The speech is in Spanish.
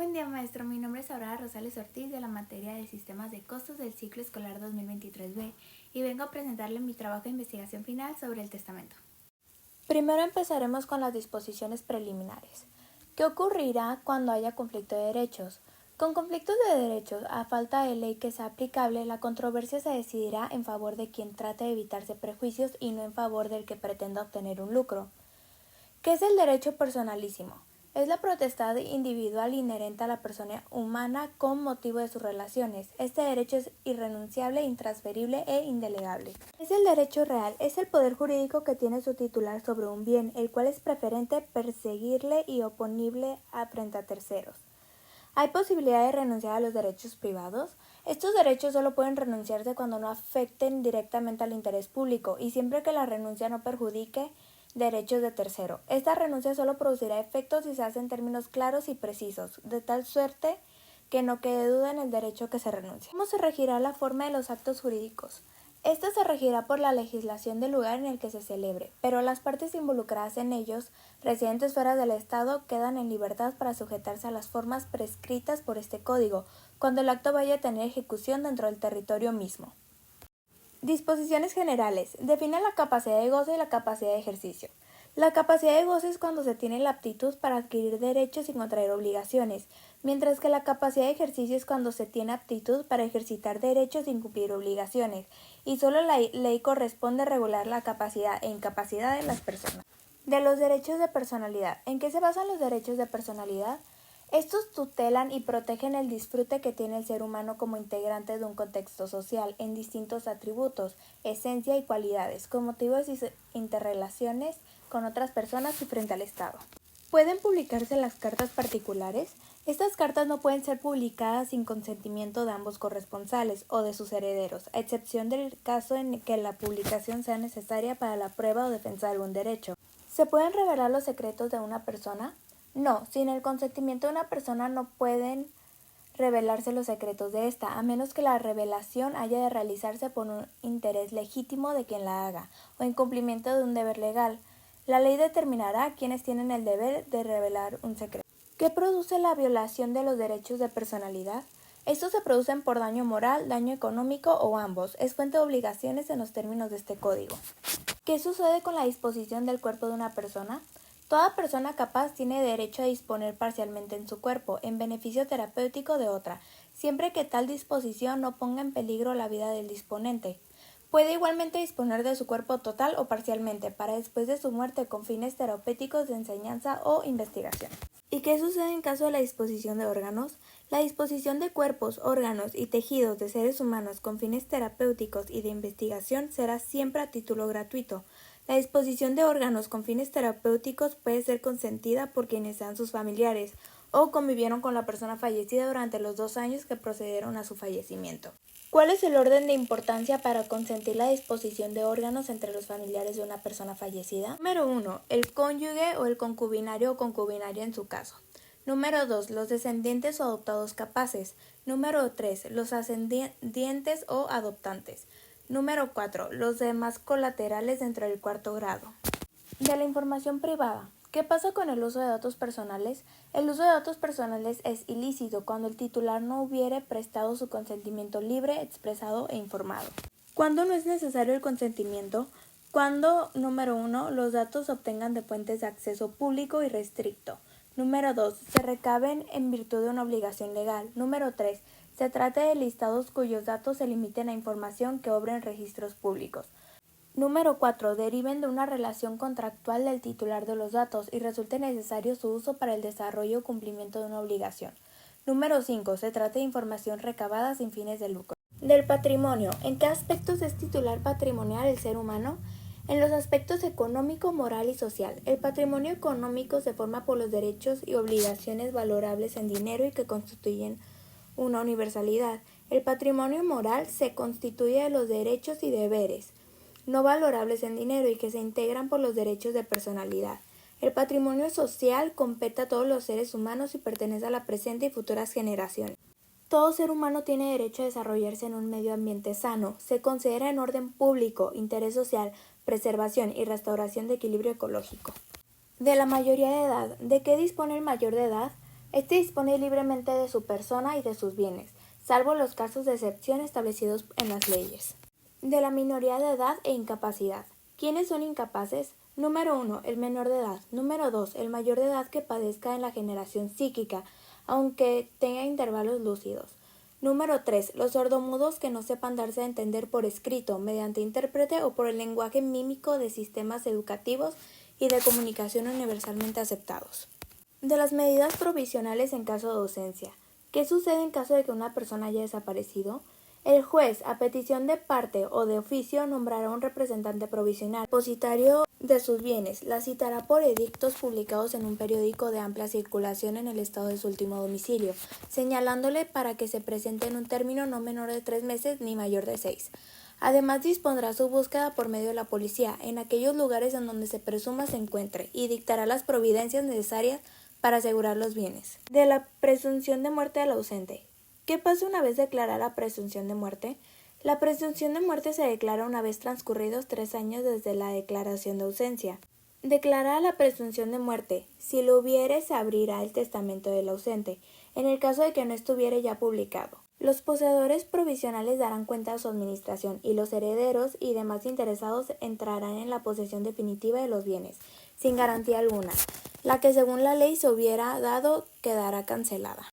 Buen día, maestro. Mi nombre es Aurora Rosales Ortiz, de la materia de Sistemas de Costos del ciclo escolar 2023B, y vengo a presentarle mi trabajo de investigación final sobre el testamento. Primero empezaremos con las disposiciones preliminares. ¿Qué ocurrirá cuando haya conflicto de derechos? Con conflictos de derechos, a falta de ley que sea aplicable, la controversia se decidirá en favor de quien trate de evitarse prejuicios y no en favor del que pretenda obtener un lucro. ¿Qué es el derecho personalísimo? Es la potestad individual inherente a la persona humana con motivo de sus relaciones. Este derecho es irrenunciable, intransferible e indelegable. Es el derecho real, es el poder jurídico que tiene su titular sobre un bien, el cual es preferente perseguirle y oponible frente a terceros. ¿Hay posibilidad de renunciar a los derechos privados? Estos derechos solo pueden renunciarse cuando no afecten directamente al interés público y siempre que la renuncia no perjudique derechos de tercero. Esta renuncia solo producirá efectos si se hace en términos claros y precisos, de tal suerte que no quede duda en el derecho que se renuncia. ¿Cómo se regirá la forma de los actos jurídicos? Esta se regirá por la legislación del lugar en el que se celebre, pero las partes involucradas en ellos, residentes fuera del Estado, quedan en libertad para sujetarse a las formas prescritas por este código, cuando el acto vaya a tener ejecución dentro del territorio mismo. Disposiciones generales. Define la capacidad de goce y la capacidad de ejercicio. La capacidad de goce es cuando se tiene la aptitud para adquirir derechos sin contraer obligaciones, mientras que la capacidad de ejercicio es cuando se tiene aptitud para ejercitar derechos sin cumplir obligaciones, y solo la ley corresponde regular la capacidad e incapacidad de las personas. De los derechos de personalidad. ¿En qué se basan los derechos de personalidad? Estos tutelan y protegen el disfrute que tiene el ser humano como integrante de un contexto social en distintos atributos, esencia y cualidades, con motivo de sus interrelaciones con otras personas y frente al Estado. ¿Pueden publicarse las cartas particulares? Estas cartas no pueden ser publicadas sin consentimiento de ambos corresponsales o de sus herederos, a excepción del caso en que la publicación sea necesaria para la prueba o defensa de algún derecho. ¿Se pueden revelar los secretos de una persona? No, sin el consentimiento de una persona no pueden revelarse los secretos de ésta, a menos que la revelación haya de realizarse por un interés legítimo de quien la haga, o en cumplimiento de un deber legal. La ley determinará quiénes tienen el deber de revelar un secreto. ¿Qué produce la violación de los derechos de personalidad? Estos se producen por daño moral, daño económico o ambos. Es fuente de obligaciones en los términos de este código. ¿Qué sucede con la disposición del cuerpo de una persona? Toda persona capaz tiene derecho a disponer parcialmente en su cuerpo, en beneficio terapéutico de otra, siempre que tal disposición no ponga en peligro la vida del disponente. Puede igualmente disponer de su cuerpo total o parcialmente, para después de su muerte con fines terapéuticos de enseñanza o investigación. ¿Y qué sucede en caso de la disposición de órganos? La disposición de cuerpos, órganos y tejidos de seres humanos con fines terapéuticos y de investigación será siempre a título gratuito. La disposición de órganos con fines terapéuticos puede ser consentida por quienes sean sus familiares o convivieron con la persona fallecida durante los 2 años que procedieron a su fallecimiento. ¿Cuál es el orden de importancia para consentir la disposición de órganos entre los familiares de una persona fallecida? Número 1. El cónyuge o el concubinario o concubinaria en su caso. Número 2. Los descendientes o adoptados capaces. Número 3. Los ascendientes o adoptantes. Número 4. Los demás colaterales dentro del cuarto grado. De la información privada. ¿Qué pasa con el uso de datos personales? El uso de datos personales es ilícito cuando el titular no hubiere prestado su consentimiento libre, expresado e informado. ¿Cuándo no es necesario el consentimiento? Cuando, número 1, los datos se obtengan de fuentes de acceso público y restricto. Número 2, se recaben en virtud de una obligación legal. Número 3, se trate de listados cuyos datos se limiten a información que obre en registros públicos. Número 4. Deriven de una relación contractual del titular de los datos y resulte necesario su uso para el desarrollo o cumplimiento de una obligación. Número 5. Se trata de información recabada sin fines de lucro. Del patrimonio. ¿En qué aspectos es titular patrimonial el ser humano? En los aspectos económico, moral y social. El patrimonio económico se forma por los derechos y obligaciones valorables en dinero y que constituyen una universalidad. El patrimonio moral se constituye de los derechos y deberes no valorables en dinero y que se integran por los derechos de personalidad. El patrimonio social compete a todos los seres humanos y pertenece a la presente y futuras generaciones. Todo ser humano tiene derecho a desarrollarse en un medio ambiente sano. Se considera en orden público, interés social, preservación y restauración de equilibrio ecológico. De la mayoría de edad. ¿De qué dispone el mayor de edad? Este dispone libremente de su persona y de sus bienes, salvo los casos de excepción establecidos en las leyes. De la minoría de edad e incapacidad. ¿Quiénes son incapaces? Número 1. El menor de edad. Número 2. El mayor de edad que padezca en la generación psíquica, aunque tenga intervalos lúcidos. Número 3. Los sordomudos que no sepan darse a entender por escrito, mediante intérprete o por el lenguaje mímico de sistemas educativos y de comunicación universalmente aceptados. De las medidas provisionales en caso de ausencia. ¿Qué sucede en caso de que una persona haya desaparecido? El juez, a petición de parte o de oficio, nombrará un representante provisional, depositario de sus bienes, la citará por edictos publicados en un periódico de amplia circulación en el estado de su último domicilio, señalándole para que se presente en un término no menor de 3 meses ni mayor de 6. Además, dispondrá su búsqueda por medio de la policía en aquellos lugares en donde se presuma se encuentre y dictará las providencias necesarias para asegurar los bienes. De la presunción de muerte del ausente. ¿Qué pasa una vez declarada la presunción de muerte? La presunción de muerte se declara una vez transcurridos 3 años desde la declaración de ausencia. Declarada la presunción de muerte, si lo hubiere, se abrirá el testamento del ausente, en el caso de que no estuviere ya publicado. Los poseedores provisionales darán cuenta de su administración y los herederos y demás interesados entrarán en la posesión definitiva de los bienes, sin garantía alguna. La que según la ley se hubiera dado quedará cancelada.